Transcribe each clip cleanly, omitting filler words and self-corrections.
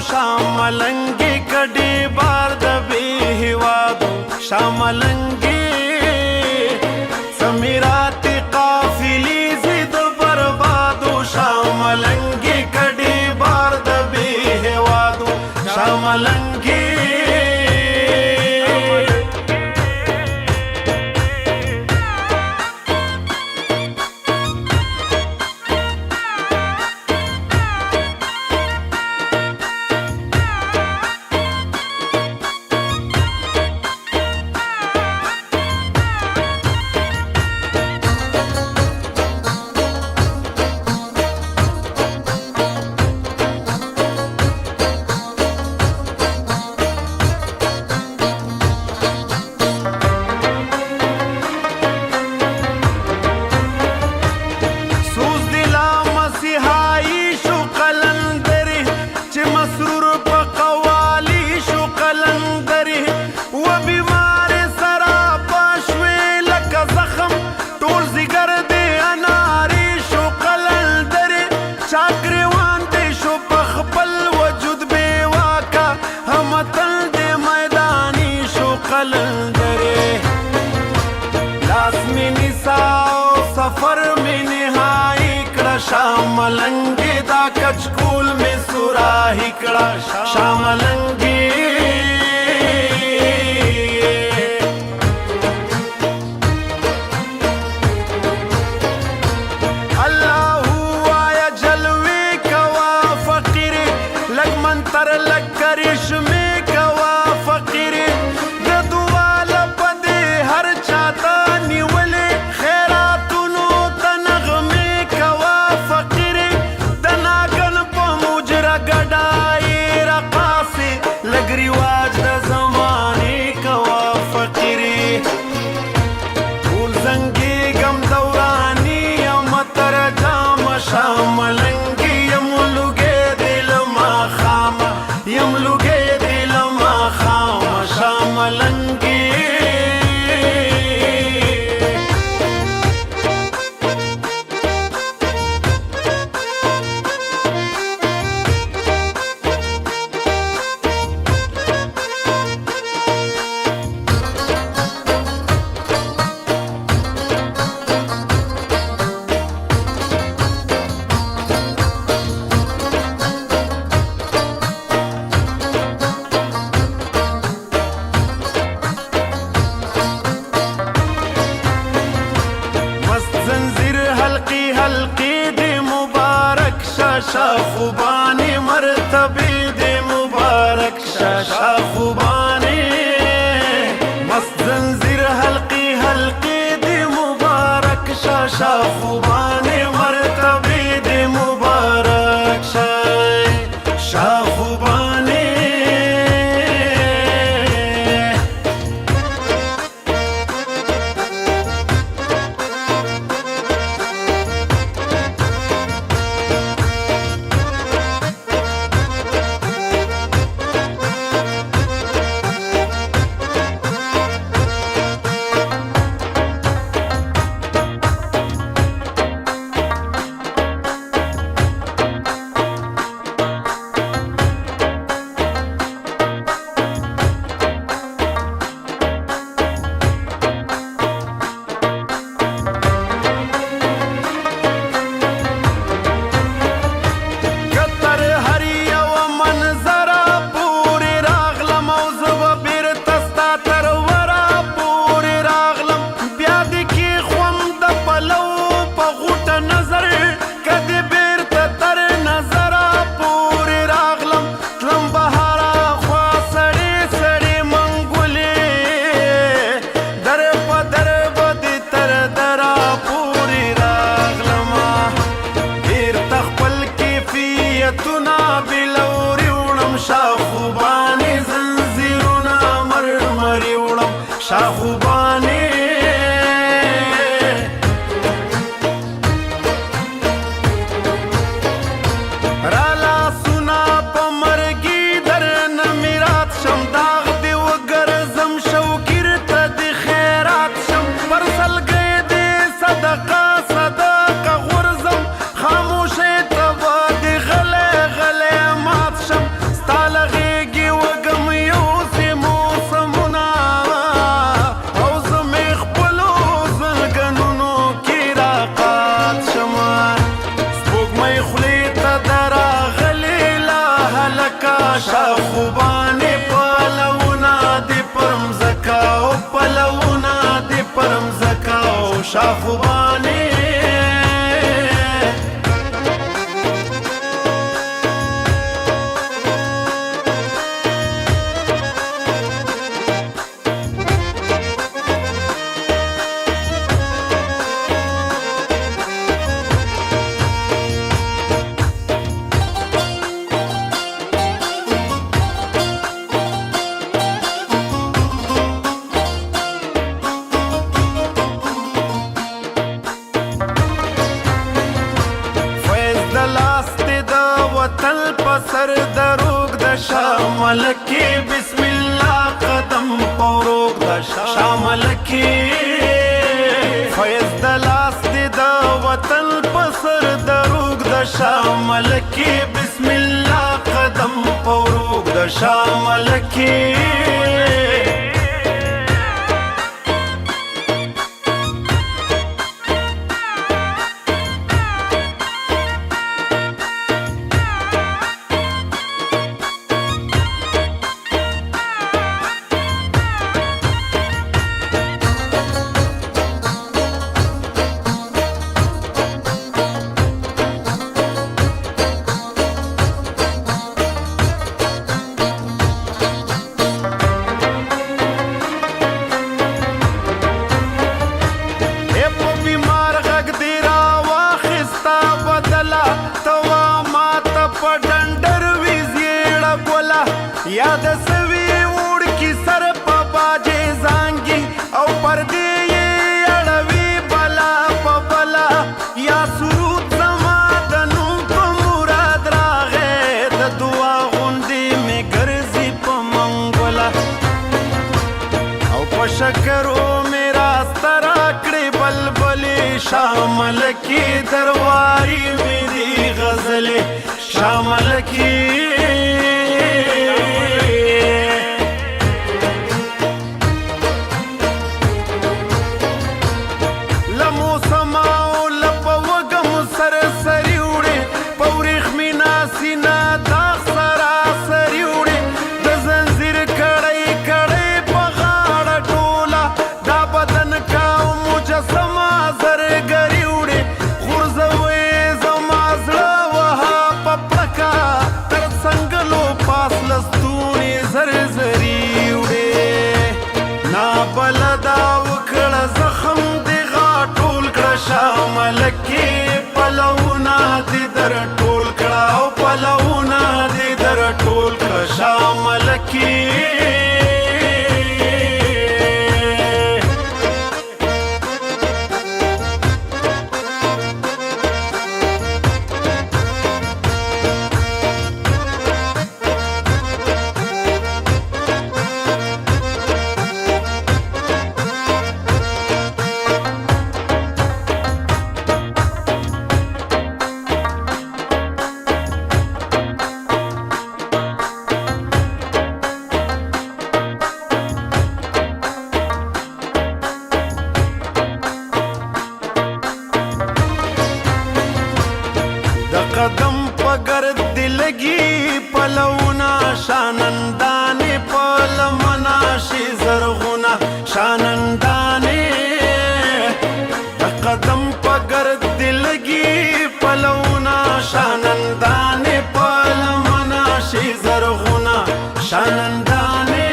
शामलंगी कड़ी बार दबी हिवादो शामलंगी समीराती काफिली जिद बर्बादो शामलंगी कड़ी बार दबी हिवादो शामलंगी सफर में निहाई कड़ा शामलंगी दा कचकूल में सुराही कड़ा शामलंगी अल्लाहू आया जलवे कवा फकीर लग मंतर लग करिश्मे कवा फकीर रिवाज द ज़माने कवा फकीरी फूल जंगी गम दौरानी अमतर जाम शामलंगी यमलुगे दिल मा खाम यमलुगे दिल मा खाम शामलंगी शाखुबानी मरतबे दे मुबारक शाखुबानी मस्त जंजीर हल्की हल्की दे मुबारक शाखुबानी मरतबे दे मुबारक शाखुबानी شاخوباني وطن پسر دروغ د شامل کی بسم الله قدم پوروغ د شامل کی فیض د لاس د وطن پسر دروغ د شامل کی بسم الله قدم پوروغ د شامل کی یاد سوي وړ کی سر په باجه زانګي او پردې اړوي بلا په بلا یا سرود زما د نوم په مراد راغې د دعا غوندې مې ګرځي په منګولا او په شکرو مې راسته راکړې بلبلې شامل کی درواري مې غزلې شامل کی بلدا وکړه زخم دی غاټول کړه شامل کی پلونا دی در ټول کړه او پلونا دی در ټول کړه شامل کی قدم پگرد دلگی پلونا شانندانی پلمنا شی زرغونا شانندانی قدم پگرد دلگی پلونا شانندانی پلمنا شی زرغونا شانندانی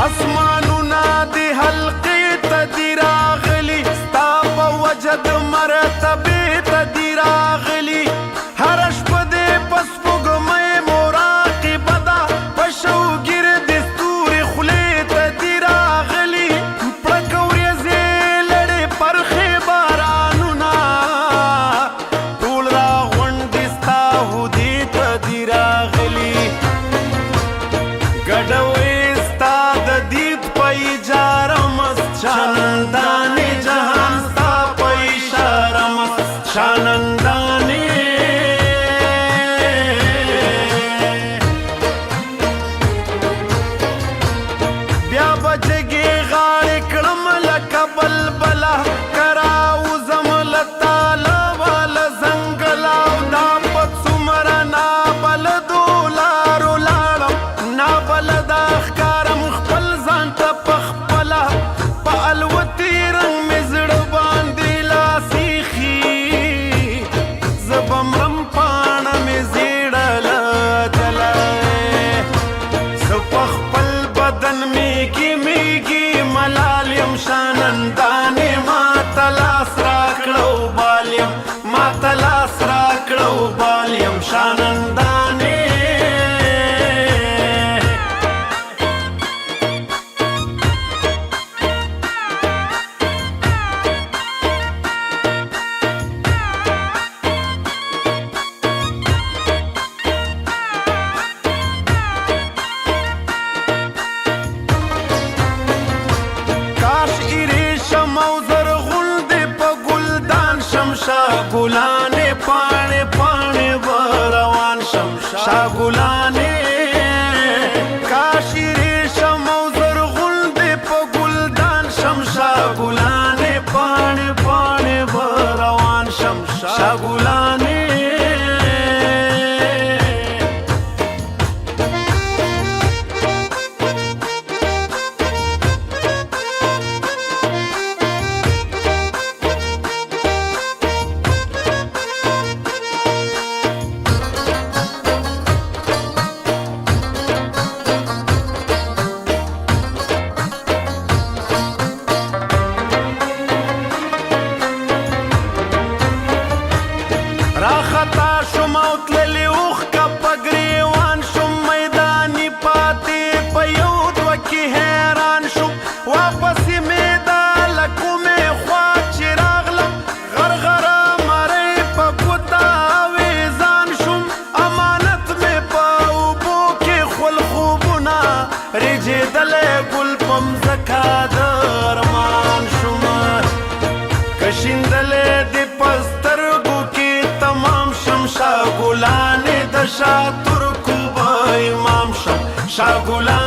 اسمان कराऊ जमलता लवल जंगलाव दा पत्सुमरा ना बल दोलारो लाड़म ना बल दा खकारम खपल जानता पखपला पा अलवती रंग में जड़ बांधी ला सीखी जबमरम पाना में जीड़ला जलाए सपखपल बदन मीगी मलालियम शानंदाने मातलास राकड़ो बाल्यम शानंदाने शागुलाने पाने पाने बरवान शागुलाने काशी रेशम औजर गुलदे पगुलदान शागुलाने पाने पाने बरवान शागुलाने راخطا شم او تللی اوخ کا پګریوان شم میدانی پاتې په یو دوه کې حیران شم واپس میدا لکومې خوا چې راغلم غرغره مرۍ په ګوته ویزان شم امانت مې په اوبو کې خول خوبونه رېجېدلی ګل په مځکه درمان شم کشیندلی دې په سترګو शागुलाने दशा तुर्कु बाई माम शागुला